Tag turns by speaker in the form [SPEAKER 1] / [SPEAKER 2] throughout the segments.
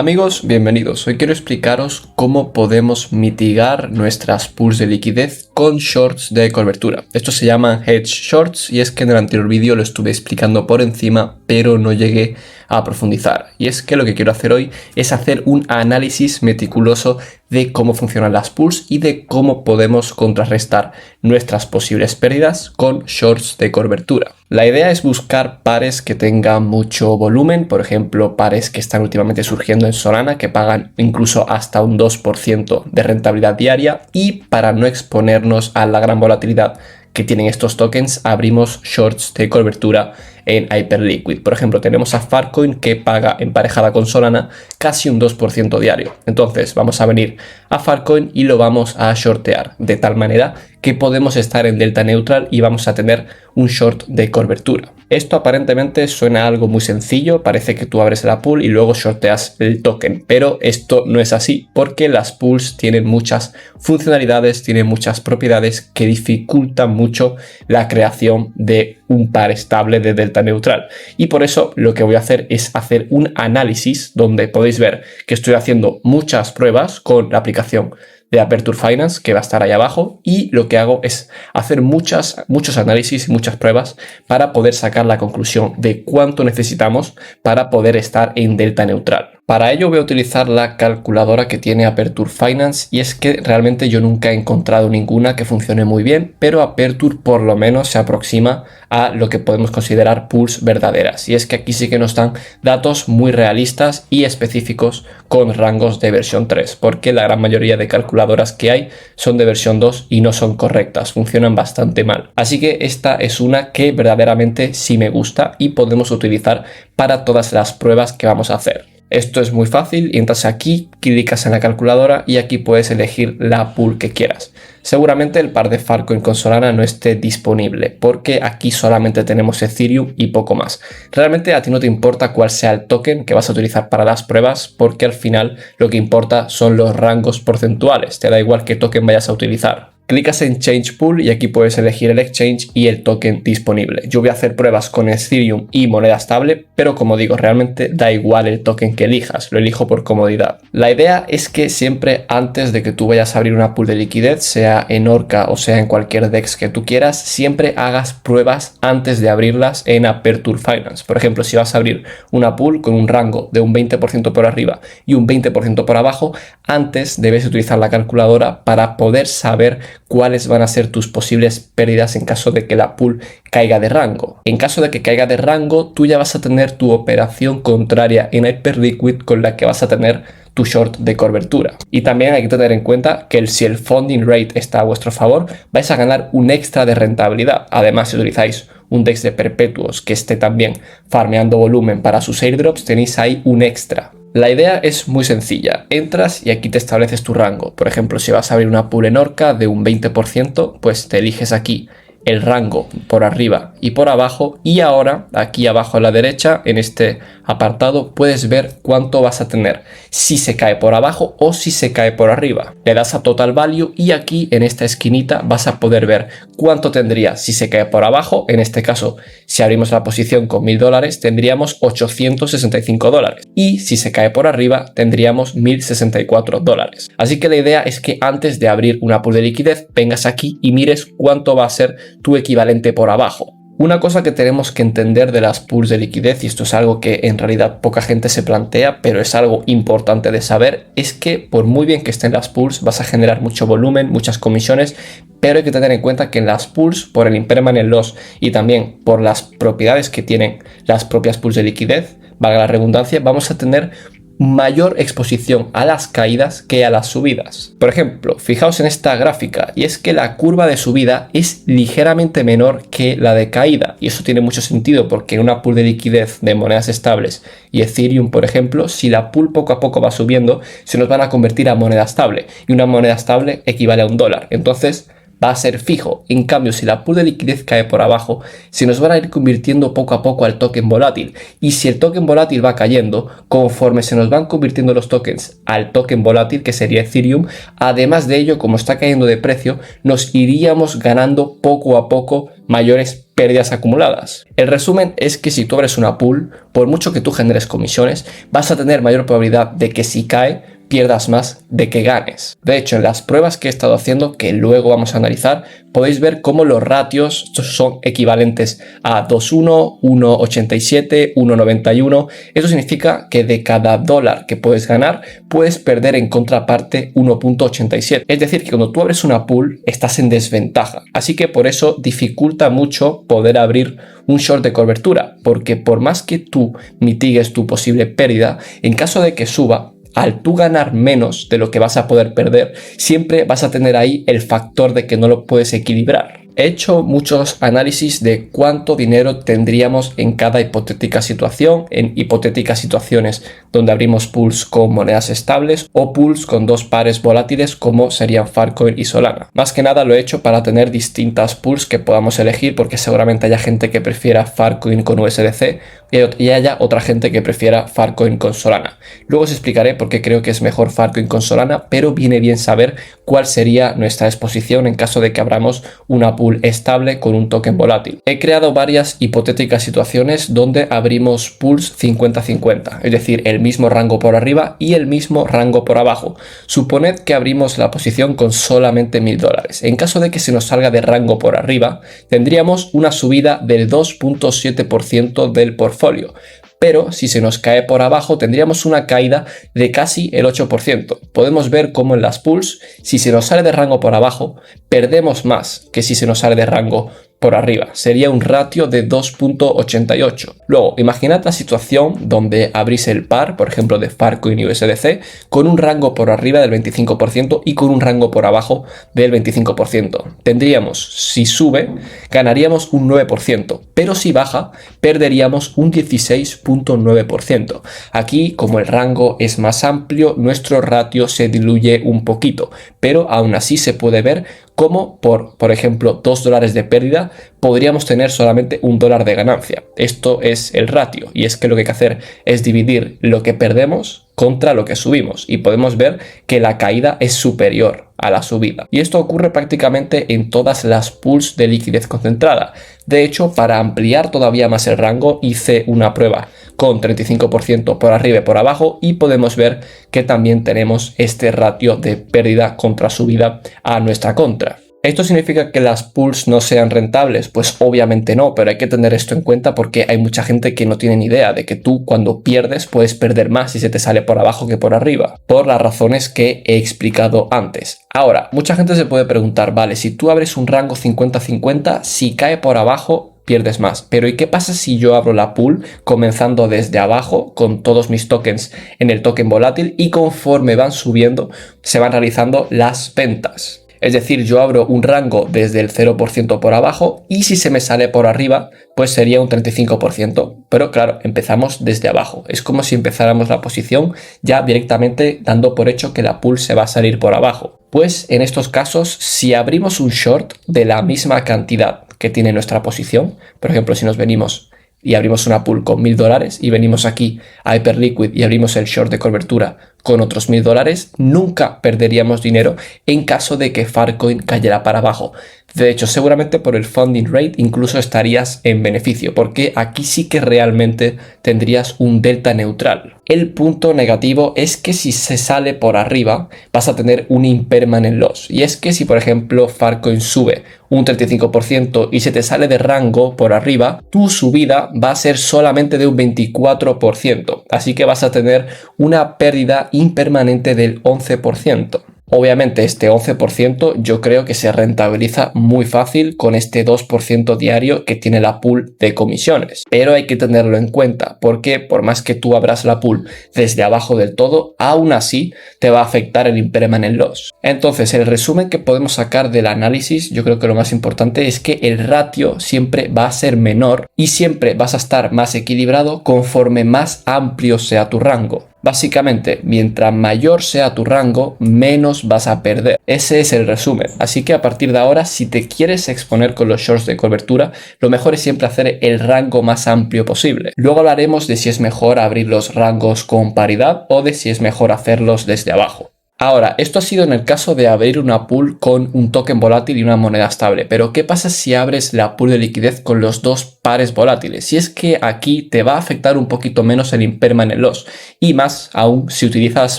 [SPEAKER 1] Amigos, bienvenidos. Hoy quiero explicaros cómo podemos mitigar nuestras pools de liquidez con shorts de cobertura. Estos se llaman hedge shorts y es que en el anterior vídeo lo estuve explicando por encima, pero no llegué a profundizar. Y es que lo que quiero hacer hoy es hacer un análisis meticuloso de cómo funcionan las pools y de cómo podemos contrarrestar nuestras posibles pérdidas con shorts de cobertura. La idea es buscar pares que tengan mucho volumen, por ejemplo, pares que están últimamente surgiendo en Solana, que pagan incluso hasta un 2% de rentabilidad diaria, y para no exponernos a la gran volatilidad que tienen estos tokens, abrimos shorts de cobertura en Hyperliquid. Por ejemplo, tenemos a Farcoin que paga emparejada con Solana casi un 2% diario. Entonces vamos a venir a Farcoin y lo vamos a shortear de tal manera que podemos estar en delta neutral y vamos a tener un short de cobertura. Esto aparentemente suena algo muy sencillo, parece que tú abres la pool y luego shorteas el token, pero esto no es así porque las pools tienen muchas funcionalidades, tienen muchas propiedades que dificultan mucho la creación de un par estable de delta neutral. Y por eso lo que voy a hacer es hacer un análisis donde podéis ver que estoy haciendo muchas pruebas con la aplicación de Aperture Finance, que va a estar ahí abajo, y lo que hago es hacer muchos análisis y muchas pruebas para poder sacar la conclusión de cuánto necesitamos para poder estar en delta neutral. Para ello voy a utilizar la calculadora que tiene Aperture Finance y es que realmente yo nunca he encontrado ninguna que funcione muy bien, pero Aperture por lo menos se aproxima a lo que podemos considerar pools verdaderas. Y es que aquí sí que nos dan datos muy realistas y específicos con rangos de versión 3, porque la gran mayoría de calculadoras que hay son de versión 2 y no son correctas, funcionan bastante mal. Así que esta es una que verdaderamente sí me gusta y podemos utilizar para todas las pruebas que vamos a hacer. Esto es muy fácil, y entras aquí, clicas en la calculadora y aquí puedes elegir la pool que quieras. Seguramente el par de Farcoin con Solana no esté disponible porque aquí solamente tenemos Ethereum y poco más. Realmente a ti no te importa cuál sea el token que vas a utilizar para las pruebas porque al final lo que importa son los rangos porcentuales, te da igual qué token vayas a utilizar. Clicas en Change Pool y aquí puedes elegir el exchange y el token disponible. Yo voy a hacer pruebas con Ethereum y moneda estable, pero como digo, realmente da igual el token que elijas, lo elijo por comodidad. La idea es que siempre antes de que tú vayas a abrir una pool de liquidez, sea en Orca o sea en cualquier DEX que tú quieras, siempre hagas pruebas antes de abrirlas en Aperture Finance. Por ejemplo, si vas a abrir una pool con un rango de un 20% por arriba y un 20% por abajo, antes debes utilizar la calculadora para poder saber cuáles van a ser tus posibles pérdidas en caso de que la pool caiga de rango. En caso de que caiga de rango, tú ya vas a tener tu operación contraria en Hyperliquid con la que vas a tener tu short de cobertura. Y también hay que tener en cuenta que si el funding rate está a vuestro favor, vais a ganar un extra de rentabilidad. Además, si utilizáis un DEX de perpetuos que esté también farmeando volumen para sus airdrops, tenéis ahí un extra. La idea es muy sencilla, entras y aquí te estableces tu rango. Por ejemplo, si vas a abrir una pool en Orca de un 20%, pues te eliges aquí el rango por arriba y por abajo, y ahora aquí abajo a la derecha en este apartado puedes ver cuánto vas a tener, si se cae por abajo o si se cae por arriba. Le das a Total Value y aquí en esta esquinita vas a poder ver cuánto tendría si se cae por abajo. En este caso, si abrimos la posición con $1000 tendríamos $865, y si se cae por arriba tendríamos $1064. Así que la idea es que antes de abrir una pool de liquidez vengas aquí y mires cuánto va a ser tu equivalente por abajo. Una cosa que tenemos que entender de las pools de liquidez, y esto es algo que en realidad poca gente se plantea, pero es algo importante de saber, es que por muy bien que estén las pools vas a generar mucho volumen, muchas comisiones, pero hay que tener en cuenta que en las pools, por el impermanent loss y también por las propiedades que tienen las propias pools de liquidez, valga la redundancia, vamos a tener mayor exposición a las caídas que a las subidas. Por ejemplo, fijaos en esta gráfica, y es que la curva de subida es ligeramente menor que la de caída, y eso tiene mucho sentido porque en una pool de liquidez de monedas estables y Ethereum, por ejemplo, si la pool poco a poco va subiendo, se nos van a convertir a moneda estable, y una moneda estable equivale a $1. Entonces va a ser fijo. En cambio, si la pool de liquidez cae por abajo, se nos van a ir convirtiendo poco a poco al token volátil. Y si el token volátil va cayendo, conforme se nos van convirtiendo los tokens al token volátil, que sería Ethereum, además de ello, como está cayendo de precio, nos iríamos ganando poco a poco mayores pérdidas acumuladas. El resumen es que si tú abres una pool, por mucho que tú generes comisiones, vas a tener mayor probabilidad de que si cae, pierdas más de que ganes. De hecho, en las pruebas que he estado haciendo, que luego vamos a analizar, podéis ver cómo los ratios son equivalentes a 2.1, 1.87, 1.91. Eso significa que de cada dólar que puedes ganar, puedes perder en contraparte 1.87. Es decir, que cuando tú abres una pool, estás en desventaja. Así que por eso dificulta mucho poder abrir un short de cobertura, porque por más que tú mitigues tu posible pérdida, en caso de que suba, al tú ganar menos de lo que vas a poder perder, siempre vas a tener ahí el factor de que no lo puedes equilibrar. He hecho muchos análisis de cuánto dinero tendríamos en cada hipotética situación, en hipotéticas situaciones donde abrimos pools con monedas estables o pools con dos pares volátiles como serían Filecoin y Solana. Más que nada lo he hecho para tener distintas pools que podamos elegir, porque seguramente haya gente que prefiera Filecoin con USDC y haya otra gente que prefiera Filecoin con Solana. Luego os explicaré por qué creo que es mejor Filecoin con Solana, pero viene bien saber cuál sería nuestra exposición en caso de que abramos una pool estable con un token volátil. He creado varias hipotéticas situaciones donde abrimos pools 50-50, es decir, el mismo rango por arriba y el mismo rango por abajo. Suponed que abrimos la posición con solamente $1.000. En caso de que se nos salga de rango por arriba, tendríamos una subida del 2.7% del portfolio. Pero si se nos cae por abajo, tendríamos una caída de casi el 8%. Podemos ver cómo en las pools, si se nos sale de rango por abajo, perdemos más que si se nos sale de rango por arriba. Sería un ratio de 2.88. Luego, imaginad la situación donde abrís el par, por ejemplo, de Filecoin y USDC, con un rango por arriba del 25% y con un rango por abajo del 25%. Tendríamos, si sube, ganaríamos un 9%, pero si baja, perderíamos un 16.9%. Aquí, como el rango es más amplio, nuestro ratio se diluye un poquito, pero aún así se puede ver cómo por ejemplo, $2 de pérdida, podríamos tener solamente $1 de ganancia. Esto es el ratio, y es que lo que hay que hacer es dividir lo que perdemos contra lo que subimos, y podemos ver que la caída es superior a la subida. Y esto ocurre prácticamente en todas las pools de liquidez concentrada. De hecho, para ampliar todavía más el rango, hice una prueba con 35% por arriba y por abajo, y podemos ver que también tenemos este ratio de pérdida contra subida a nuestra contra. ¿Esto significa que las pools no sean rentables? Pues obviamente no, pero hay que tener esto en cuenta porque hay mucha gente que no tiene ni idea de que tú cuando pierdes puedes perder más si se te sale por abajo que por arriba, por las razones que he explicado antes. Ahora, mucha gente se puede preguntar, vale, si tú abres un rango 50-50, si cae por abajo, pierdes más. Pero ¿y qué pasa si yo abro la pool comenzando desde abajo con todos mis tokens en el token volátil y conforme van subiendo se van realizando las ventas? Es decir, yo abro un rango desde el 0% por abajo y si se me sale por arriba, pues sería un 35%. Pero claro, empezamos desde abajo. Es como si empezáramos la posición ya directamente dando por hecho que la pool se va a salir por abajo. Pues en estos casos, si abrimos un short de la misma cantidad que tiene nuestra posición, por ejemplo, si nos venimos y abrimos una pool con $1.000 y venimos aquí a Hyperliquid y abrimos el short de cobertura con otros $1.000, nunca perderíamos dinero en caso de que Filecoin cayera para abajo. De hecho, seguramente por el funding rate incluso estarías en beneficio, porque aquí sí que realmente tendrías un delta neutral. El punto negativo es que si se sale por arriba vas a tener un impermanent loss. Y es que si por ejemplo Filecoin sube un 35% y se te sale de rango por arriba, tu subida va a ser solamente de un 24%. Así que vas a tener una pérdida impermanente del 11%. Obviamente este 11% yo creo que se rentabiliza muy fácil con este 2% diario que tiene la pool de comisiones. Pero hay que tenerlo en cuenta porque por más que tú abras la pool desde abajo del todo, aún así te va a afectar el impermanent loss. Entonces el resumen que podemos sacar del análisis, yo creo que lo más importante es que el ratio siempre va a ser menor y siempre vas a estar más equilibrado conforme más amplio sea tu rango. Básicamente, mientras mayor sea tu rango, menos vas a perder. Ese es el resumen. Así que a partir de ahora, si te quieres exponer con los shorts de cobertura, lo mejor es siempre hacer el rango más amplio posible. Luego hablaremos de si es mejor abrir los rangos con paridad o de si es mejor hacerlos desde abajo. Ahora, esto ha sido en el caso de abrir una pool con un token volátil y una moneda estable, pero ¿qué pasa si abres la pool de liquidez con los dos pares volátiles? Si es que aquí te va a afectar un poquito menos el impermanent loss y más aún si utilizas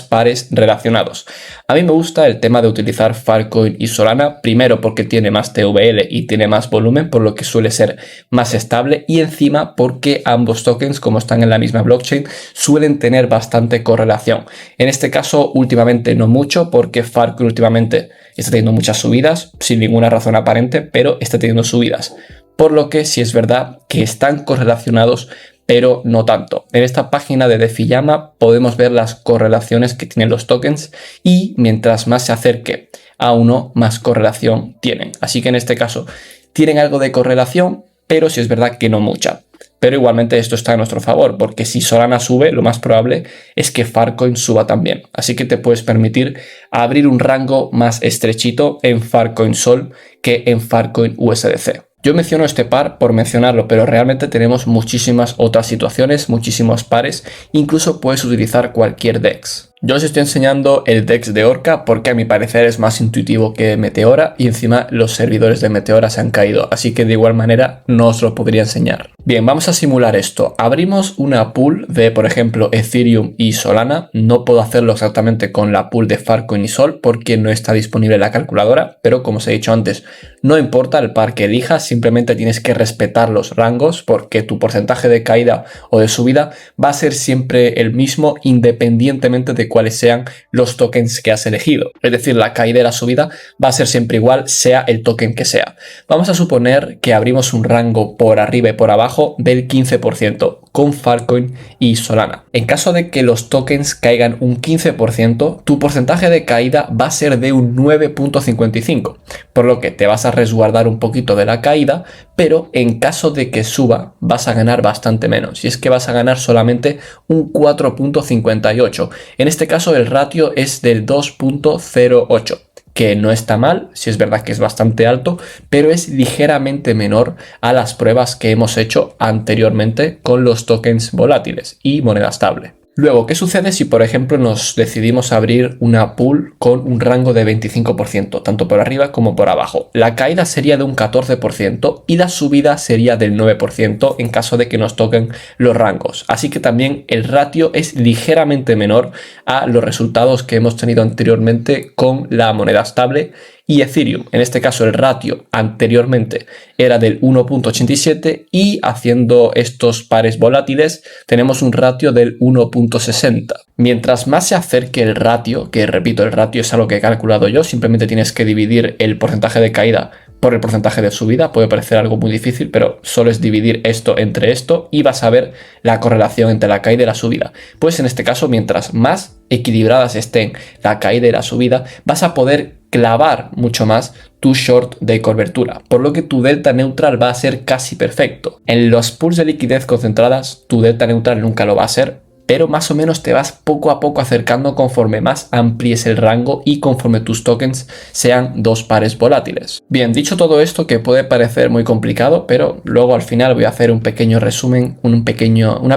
[SPEAKER 1] pares relacionados. A mí me gusta el tema de utilizar Filecoin y Solana, primero porque tiene más TVL y tiene más volumen, por lo que suele ser más estable, y encima porque ambos tokens, como están en la misma blockchain, suelen tener bastante correlación. En este caso, últimamente no mucho, porque Filecoin últimamente está teniendo muchas subidas, sin ninguna razón aparente, pero está teniendo subidas. Por lo que sí es verdad que están correlacionados, pero no tanto. En esta página de DeFiYama podemos ver las correlaciones que tienen los tokens y mientras más se acerque a uno, más correlación tienen. Así que en este caso tienen algo de correlación, pero sí es verdad que no mucha. Pero igualmente esto está a nuestro favor, porque si Solana sube, lo más probable es que Filecoin suba también. Así que te puedes permitir abrir un rango más estrechito en Filecoin Sol que en Filecoin USDC. Yo menciono este par por mencionarlo, pero realmente tenemos muchísimas otras situaciones, muchísimos pares, incluso puedes utilizar cualquier DEX. Yo os estoy enseñando el DEX de Orca porque a mi parecer es más intuitivo que Meteora y encima los servidores de Meteora se han caído, así que de igual manera no os lo podría enseñar. Bien, vamos a simular esto. Abrimos una pool de, por ejemplo, Ethereum y Solana. No puedo hacerlo exactamente con la pool de Filecoin y Sol porque no está disponible en la calculadora, pero como os he dicho antes, no importa el par que elijas, simplemente tienes que respetar los rangos porque tu porcentaje de caída o de subida va a ser siempre el mismo independientemente de cuáles sean los tokens que has elegido. Es decir, la caída y la subida va a ser siempre igual, sea el token que sea. Vamos a suponer que abrimos un rango por arriba y por abajo del 15% con Filecoin y Solana. En caso de que los tokens caigan un 15%, tu porcentaje de caída va a ser de un 9.55, por lo que te vas a resguardar un poquito de la caída, pero en caso de que suba vas a ganar bastante menos, y es que vas a ganar solamente un 4.58. En este caso el ratio es del 2.08. que no está mal, si es verdad que es bastante alto, pero es ligeramente menor a las pruebas que hemos hecho anteriormente con los tokens volátiles y moneda estable. Luego, ¿qué sucede si, por ejemplo, nos decidimos abrir una pool con un rango de 25%, tanto por arriba como por abajo? La caída sería de un 14% y la subida sería del 9% en caso de que nos toquen los rangos. Así que también el ratio es ligeramente menor a los resultados que hemos tenido anteriormente con la moneda estable y Ethereum. En este caso el ratio anteriormente era del 1.87 y haciendo estos pares volátiles tenemos un ratio del 1.60. Mientras más se acerque el ratio, que repito, el ratio es algo que he calculado yo, simplemente tienes que dividir el porcentaje de caída por el porcentaje de subida, puede parecer algo muy difícil, pero solo es dividir esto entre esto y vas a ver la correlación entre la caída y la subida. Pues en este caso, mientras más equilibradas estén la caída y la subida, vas a poder clavar mucho más tu short de cobertura, por lo que tu delta neutral va a ser casi perfecto. En los pools de liquidez concentradas, tu delta neutral nunca lo va a ser, pero más o menos te vas poco a poco acercando conforme más amplíes el rango y conforme tus tokens sean dos pares volátiles. Bien, dicho todo esto, que puede parecer muy complicado, pero luego al final voy a hacer un pequeño resumen, una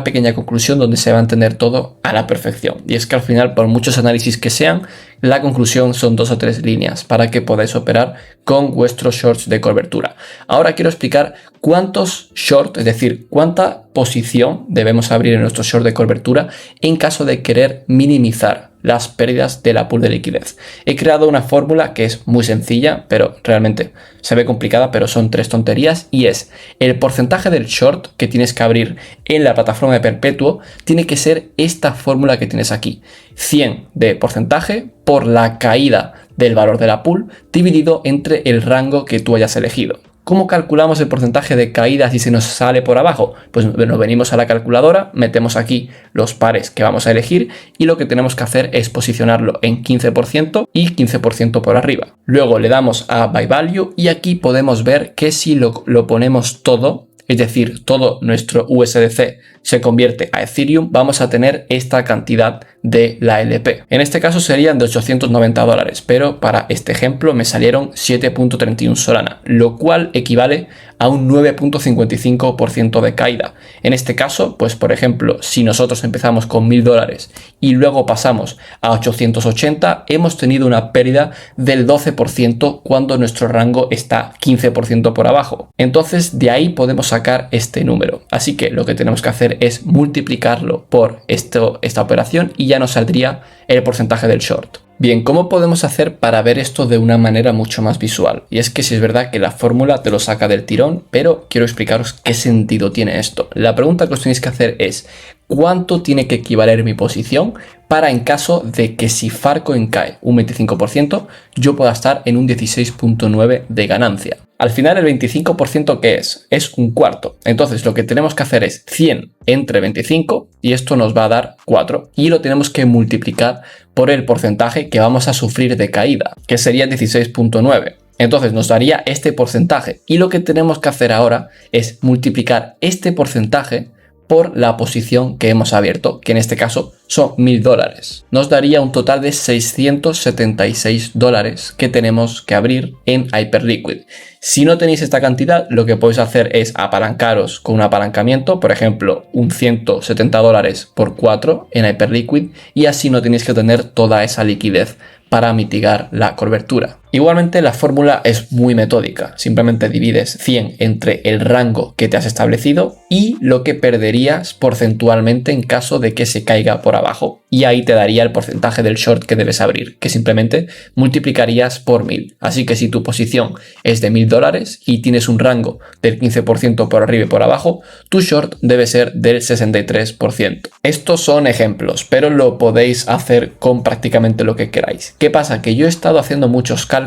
[SPEAKER 1] pequeña conclusión donde se va a entender todo a la perfección. Y es que al final, por muchos análisis que sean, la conclusión son 2 o 3 líneas para que podáis operar con vuestros shorts de cobertura. Ahora quiero explicar cuántos shorts, es decir, cuánta posición debemos abrir en nuestro short de cobertura en caso de querer minimizar las pérdidas de la pool de liquidez. He creado una fórmula que es muy sencilla, pero realmente se ve complicada, pero son 3 tonterías, y es el porcentaje del short que tienes que abrir en la plataforma de perpetuo tiene que ser esta fórmula que tienes aquí: 100 de porcentaje por la caída del valor de la pool dividido entre el rango que tú hayas elegido. ¿Cómo calculamos el porcentaje de caída si se nos sale por abajo? Pues nos venimos a la calculadora, metemos aquí los pares que vamos a elegir y lo que tenemos que hacer es posicionarlo en 15% y 15% por arriba. Luego le damos a Buy Value y aquí podemos ver que si lo ponemos todo, es decir, todo nuestro USDC se convierte a Ethereum, vamos a tener esta cantidad de la LP. En este caso serían de $890, pero para este ejemplo me salieron 7.31 Solana, lo cual equivale a un 9.55% de caída. En este caso, pues por ejemplo, si nosotros empezamos con $1000 y luego pasamos a 880, hemos tenido una pérdida del 12% cuando nuestro rango está 15% por abajo. Entonces de ahí podemos sacar este número. Así que lo que tenemos que hacer es multiplicarlo por esta operación y ya nos saldría el porcentaje del short. Bien, ¿cómo podemos hacer para ver esto de una manera mucho más visual? Y es que sí es verdad que la fórmula te lo saca del tirón, pero quiero explicaros qué sentido tiene esto. La pregunta que os tenéis que hacer es ¿cuánto tiene que equivaler mi posición para en caso de que si Filecoin cae un 25%, yo pueda estar en un 16.9 de ganancia? Al final el 25% ¿qué es? Es un cuarto. Entonces lo que tenemos que hacer es 100 entre 25 y esto nos va a dar 4 y lo tenemos que multiplicar por el porcentaje que vamos a sufrir de caída, que sería 16.9. Entonces nos daría este porcentaje y lo que tenemos que hacer ahora es multiplicar este porcentaje por la posición que hemos abierto, que en este caso son $1000. Nos daría un total de $676 que tenemos que abrir en Hyperliquid. Si no tenéis esta cantidad, lo que podéis hacer es apalancaros con un apalancamiento, por ejemplo, un $170 por 4 en Hyperliquid y así no tenéis que tener toda esa liquidez para mitigar la cobertura. Igualmente la fórmula es muy metódica, simplemente divides 100 entre el rango que te has establecido y lo que perderías porcentualmente en caso de que se caiga por abajo y ahí te daría el porcentaje del short que debes abrir, que simplemente multiplicarías por 1000. Así que si tu posición es de $1000 y tienes un rango del 15% por arriba y por abajo, tu short debe ser del 63%. Estos son ejemplos, pero lo podéis hacer con prácticamente lo que queráis. ¿Qué pasa? Que yo he estado haciendo muchos cálculos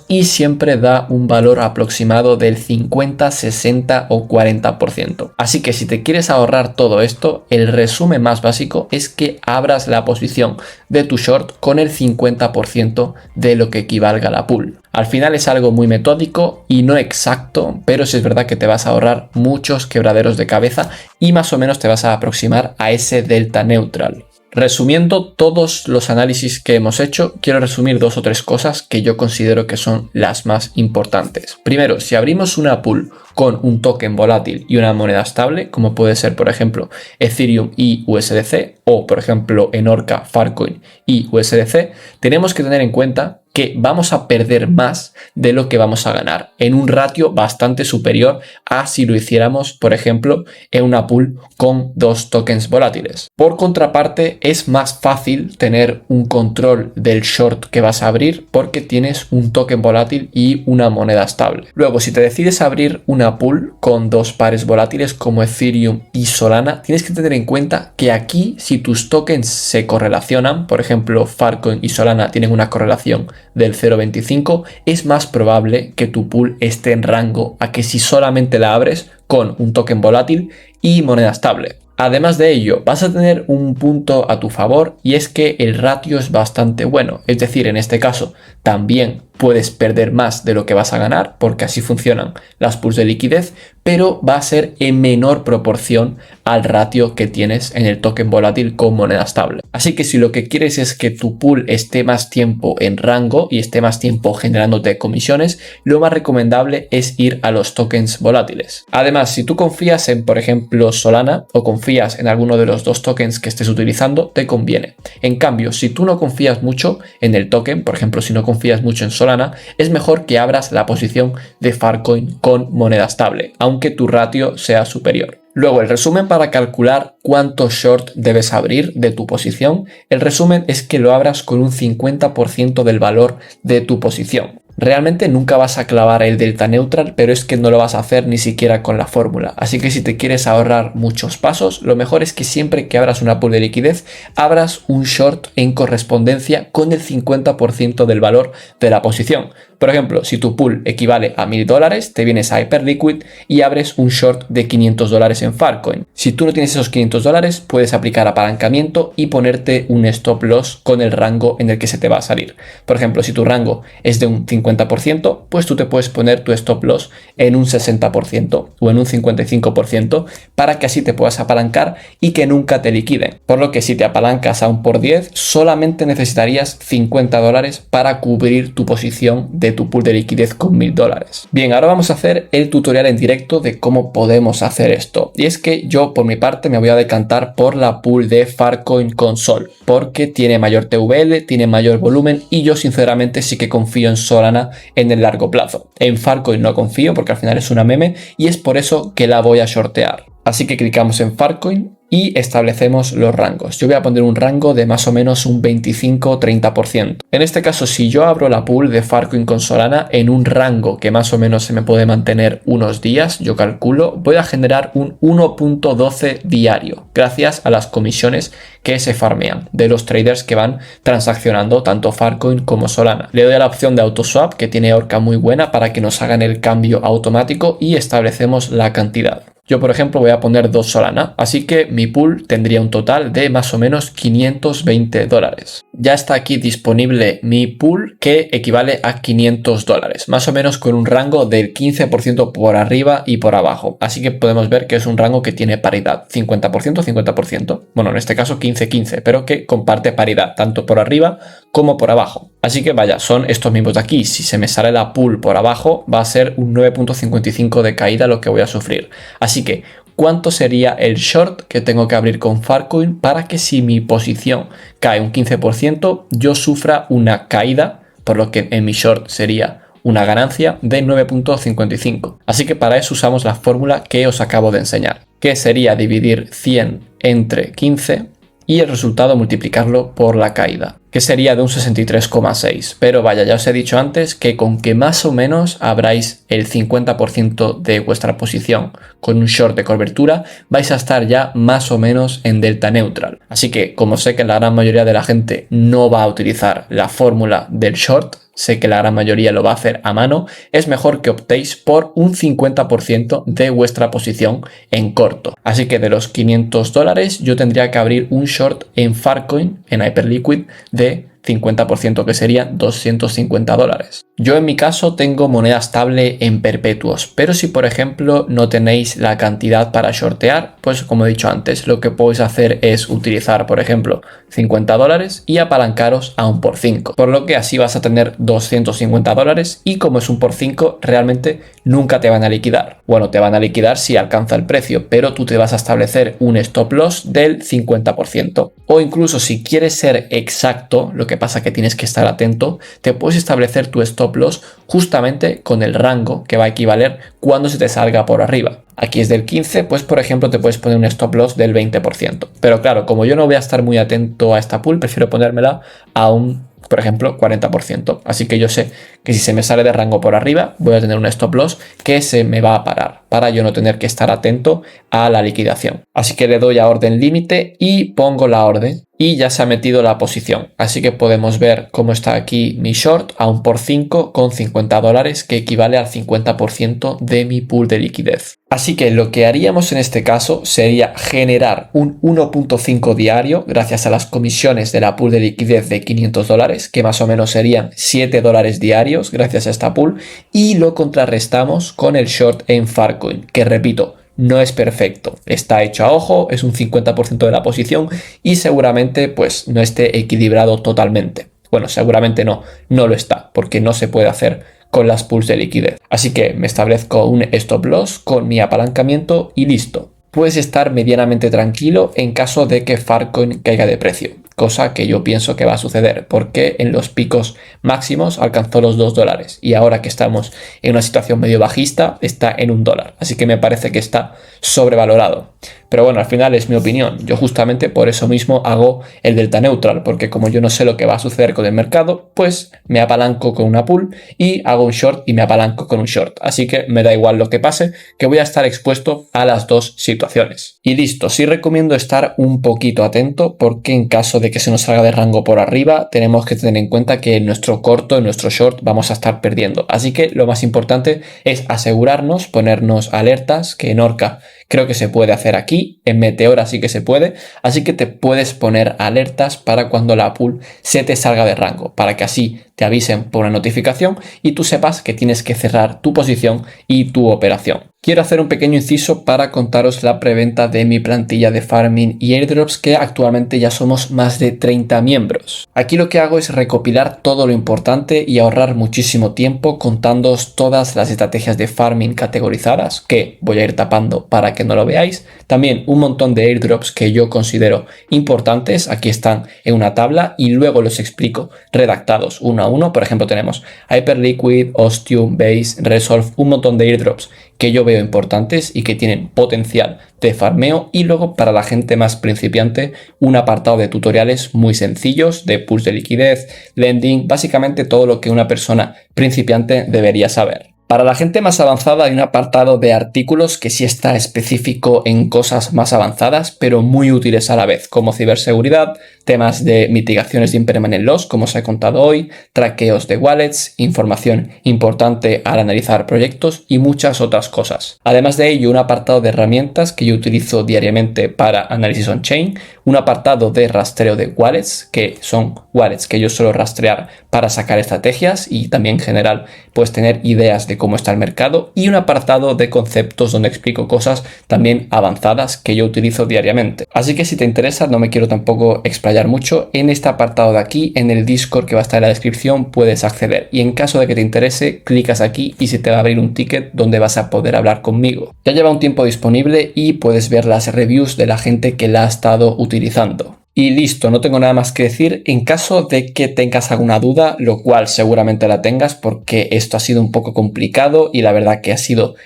[SPEAKER 1] y siempre da un valor aproximado del 50, 60 o 40%. Así que si te quieres ahorrar todo esto, el resumen más básico es que abras la posición de tu short con el 50% de lo que equivalga a la pool. Al final es algo muy metódico y no exacto, pero sí es verdad que te vas a ahorrar muchos quebraderos de cabeza y más o menos te vas a aproximar a ese delta neutral. Resumiendo todos los análisis que hemos hecho, quiero resumir 2 o 3 cosas que yo considero que son las más importantes. Primero, si abrimos una pool con un token volátil y una moneda estable, como puede ser por ejemplo Ethereum y USDC, o por ejemplo en Orca, Filecoin y USDC, tenemos que tener en cuenta que vamos a perder más de lo que vamos a ganar, en un ratio bastante superior a si lo hiciéramos, por ejemplo, en una pool con 2 tokens volátiles. Por contraparte, es más fácil tener un control del short que vas a abrir porque tienes un token volátil y una moneda estable. Luego, si te decides abrir una pool con 2 pares volátiles como Ethereum y Solana, tienes que tener en cuenta que aquí, si tus tokens se correlacionan, por ejemplo, Filecoin y Solana tienen una correlación del 0.25, es más probable que tu pool esté en rango a que si solamente la abres con un token volátil y moneda estable. Además de ello, vas a tener un punto a tu favor y es que el ratio es bastante bueno. Es decir, en este caso también puedes perder más de lo que vas a ganar porque así funcionan las pools de liquidez, pero va a ser en menor proporción al ratio que tienes en el token volátil con moneda estable. Así que si lo que quieres es que tu pool esté más tiempo en rango y esté más tiempo generándote comisiones, lo más recomendable es ir a los tokens volátiles. Además, si tú confías en, por ejemplo, Solana o confías en alguno de los 2 tokens que estés utilizando, te conviene. En cambio, si tú no confías mucho en el token, por ejemplo, si no confías mucho en Solana, es mejor que abras la posición de Filecoin con moneda estable, aunque tu ratio sea superior. Luego, el resumen para calcular cuánto short debes abrir de tu posición, el resumen es que lo abras con un 50% del valor de tu posición. Realmente nunca vas a clavar el delta neutral, pero es que no lo vas a hacer ni siquiera con la fórmula. Así que si te quieres ahorrar muchos pasos, lo mejor es que siempre que abras una pool de liquidez, abras un short en correspondencia con el 50% del valor de la posición. Por ejemplo, si tu pool equivale a $1000, te vienes a Hyperliquid y abres un short de $500 en Farcoin. Si tú no tienes esos $500, puedes aplicar apalancamiento y ponerte un stop loss con el rango en el que se te va a salir. Por ejemplo, si tu rango es de un 50%, pues tú te puedes poner tu stop loss en un 60% o en un 55% para que así te puedas apalancar y que nunca te liquiden. Por lo que si te apalancas a un por 10, solamente necesitarías $50 para cubrir tu posición de tu pool de liquidez con $1000. Bien, ahora vamos a hacer el tutorial en directo de cómo podemos hacer esto. Y es que yo por mi parte me voy a decantar por la pool de Farcoin con Sol, porque tiene mayor TVL, tiene mayor volumen y yo sinceramente sí que confío en Solana en el largo plazo. En Farcoin no confío porque al final es una meme y es por eso que la voy a shortear. Así que clicamos en Farcoin y establecemos los rangos. Yo voy a poner un rango de más o menos un 25-30%. En este caso, si yo abro la pool de Farcoin con Solana en un rango que más o menos se me puede mantener unos días, yo calculo, voy a generar un 1.12 diario, gracias a las comisiones que se farmean de los traders que van transaccionando tanto Farcoin como Solana. Le doy a la opción de AutoSwap, que tiene horca muy buena para que nos hagan el cambio automático y establecemos la cantidad. Yo, por ejemplo, voy a poner 2 Solana, así que mi pool tendría un total de más o menos $520. Ya está aquí disponible mi pool, que equivale a $500, más o menos con un rango del 15% por arriba y por abajo. Así que podemos ver que es un rango que tiene paridad, 50%, 50%. Bueno, en este caso 15-15, pero que comparte paridad, tanto por arriba como por abajo. Así que vaya, son estos mismos de aquí. Si se me sale la pool por abajo, va a ser un 9.55 de caída lo que voy a sufrir. Así que, ¿cuánto sería el short que tengo que abrir con Farcoin para que si mi posición cae un 15%, yo sufra una caída, por lo que en mi short sería una ganancia de 9.55? Así que para eso usamos la fórmula que os acabo de enseñar, que sería dividir 100 entre 15 y el resultado multiplicarlo por la caída, que sería de un 63,6. Pero vaya, ya os he dicho antes que con que más o menos abráis el 50% de vuestra posición con un short de cobertura, vais a estar ya más o menos en delta neutral. Así que, como sé que la gran mayoría de la gente no va a utilizar la fórmula del short, sé que la gran mayoría lo va a hacer a mano, es mejor que optéis por un 50% de vuestra posición en corto. Así que de los $500 yo tendría que abrir un short en Farcoin, en Hyperliquid, de 50%, que serían $250. Yo en mi caso tengo moneda estable en perpetuos, pero si por ejemplo no tenéis la cantidad para shortear, pues como he dicho antes, lo que podéis hacer es utilizar por ejemplo $50 y apalancaros a un por 5, por lo que así vas a tener $250 y como es un por 5 realmente nunca te van a liquidar. Bueno, te van a liquidar si alcanza el precio, pero tú te vas a establecer un stop loss del 50%. O incluso si quieres ser exacto, lo que pasa que tienes que estar atento, te puedes establecer tu stop loss justamente con el rango que va a equivaler cuando se te salga por arriba. Aquí es del 15, pues por ejemplo te puedes poner un stop loss del 20%. Pero claro, como yo no voy a estar muy atento a esta pool, prefiero ponérmela a un, por ejemplo, 40%. Así que yo sé que si se me sale de rango por arriba, voy a tener un stop loss que se me va a parar, para yo no tener que estar atento a la liquidación. Así que le doy a orden límite y pongo la orden. Y ya se ha metido la posición, así que podemos ver cómo está aquí mi short a un por 5 con $50, que equivale al 50% de mi pool de liquidez. Así que lo que haríamos en este caso sería generar un 1.5 diario gracias a las comisiones de la pool de liquidez de $500, que más o menos serían $7 diarios gracias a esta pool, y lo contrarrestamos con el short en Farcoin, que repito, no es perfecto, está hecho a ojo, es un 50% de la posición y seguramente pues no esté equilibrado totalmente. Bueno, seguramente no lo está, porque no se puede hacer con las pools de liquidez. Así que me establezco un stop loss con mi apalancamiento y listo. Puedes estar medianamente tranquilo en caso de que Farcoin caiga de precio, cosa que yo pienso que va a suceder porque en los picos máximos alcanzó los $2 y ahora que estamos en una situación medio bajista está en $1, así que me parece que está sobrevalorado. Pero bueno, al final es mi opinión. Yo justamente por eso mismo hago el delta neutral, porque como yo no sé lo que va a suceder con el mercado, pues me apalanco con una pool y hago un short y me apalanco con un short. Así que me da igual lo que pase, que voy a estar expuesto a las dos situaciones. Y listo, sí recomiendo estar un poquito atento porque en caso de que se nos salga de rango por arriba, tenemos que tener en cuenta que en nuestro corto, en nuestro short, vamos a estar perdiendo. Así que lo más importante es asegurarnos, ponernos alertas, que en Orca creo que se puede hacer aquí, en Meteora sí que se puede, así que te puedes poner alertas para cuando la pool se te salga de rango, para que así te avisen por una notificación y tú sepas que tienes que cerrar tu posición y tu operación. Quiero hacer un pequeño inciso para contaros la preventa de mi plantilla de farming y airdrops, que actualmente ya somos más de 30 miembros. Aquí lo que hago es recopilar todo lo importante y ahorrar muchísimo tiempo contándoos todas las estrategias de farming categorizadas, que voy a ir tapando para que no lo veáis. También un montón de airdrops que yo considero importantes, aquí están en una tabla y luego los explico redactados uno a uno. Por ejemplo, tenemos Hyperliquid, Ostium, Base, Resolve, un montón de airdrops que yo veo importantes y que tienen potencial de farmeo, y luego para la gente más principiante un apartado de tutoriales muy sencillos de pools de liquidez, lending, básicamente todo lo que una persona principiante debería saber. Para la gente más avanzada hay un apartado de artículos que sí está específico en cosas más avanzadas, pero muy útiles a la vez, como ciberseguridad, temas de mitigaciones de impermanent loss, como os he contado hoy, traqueos de wallets, información importante al analizar proyectos y muchas otras cosas. Además de ello, un apartado de herramientas que yo utilizo diariamente para análisis on-chain, un apartado de rastreo de wallets, que son wallets que yo suelo rastrear para sacar estrategias y también en general puedes tener ideas de cómo está el mercado, y un apartado de conceptos donde explico cosas también avanzadas que yo utilizo diariamente. Así que si te interesa, no me quiero tampoco explayar mucho, en este apartado de aquí, en el Discord que va a estar en la descripción, puedes acceder, y en caso de que te interese, clicas aquí y se te va a abrir un ticket donde vas a poder hablar conmigo. Ya lleva un tiempo disponible y puedes ver las reviews de la gente que la ha estado utilizando. Y listo, no tengo nada más que decir. En caso de que tengas alguna duda, lo cual seguramente la tengas porque esto ha sido un poco complicado y la verdad que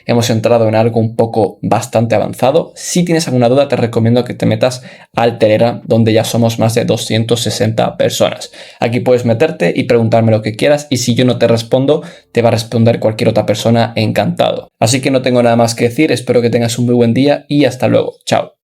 [SPEAKER 1] hemos entrado en algo un poco bastante avanzado. Si tienes alguna duda, te recomiendo que te metas al Telegram, donde ya somos más de 260 personas. Aquí puedes meterte y preguntarme lo que quieras, y si yo no te respondo, te va a responder cualquier otra persona, encantado. Así que no tengo nada más que decir, espero que tengas un muy buen día y hasta luego. Chao.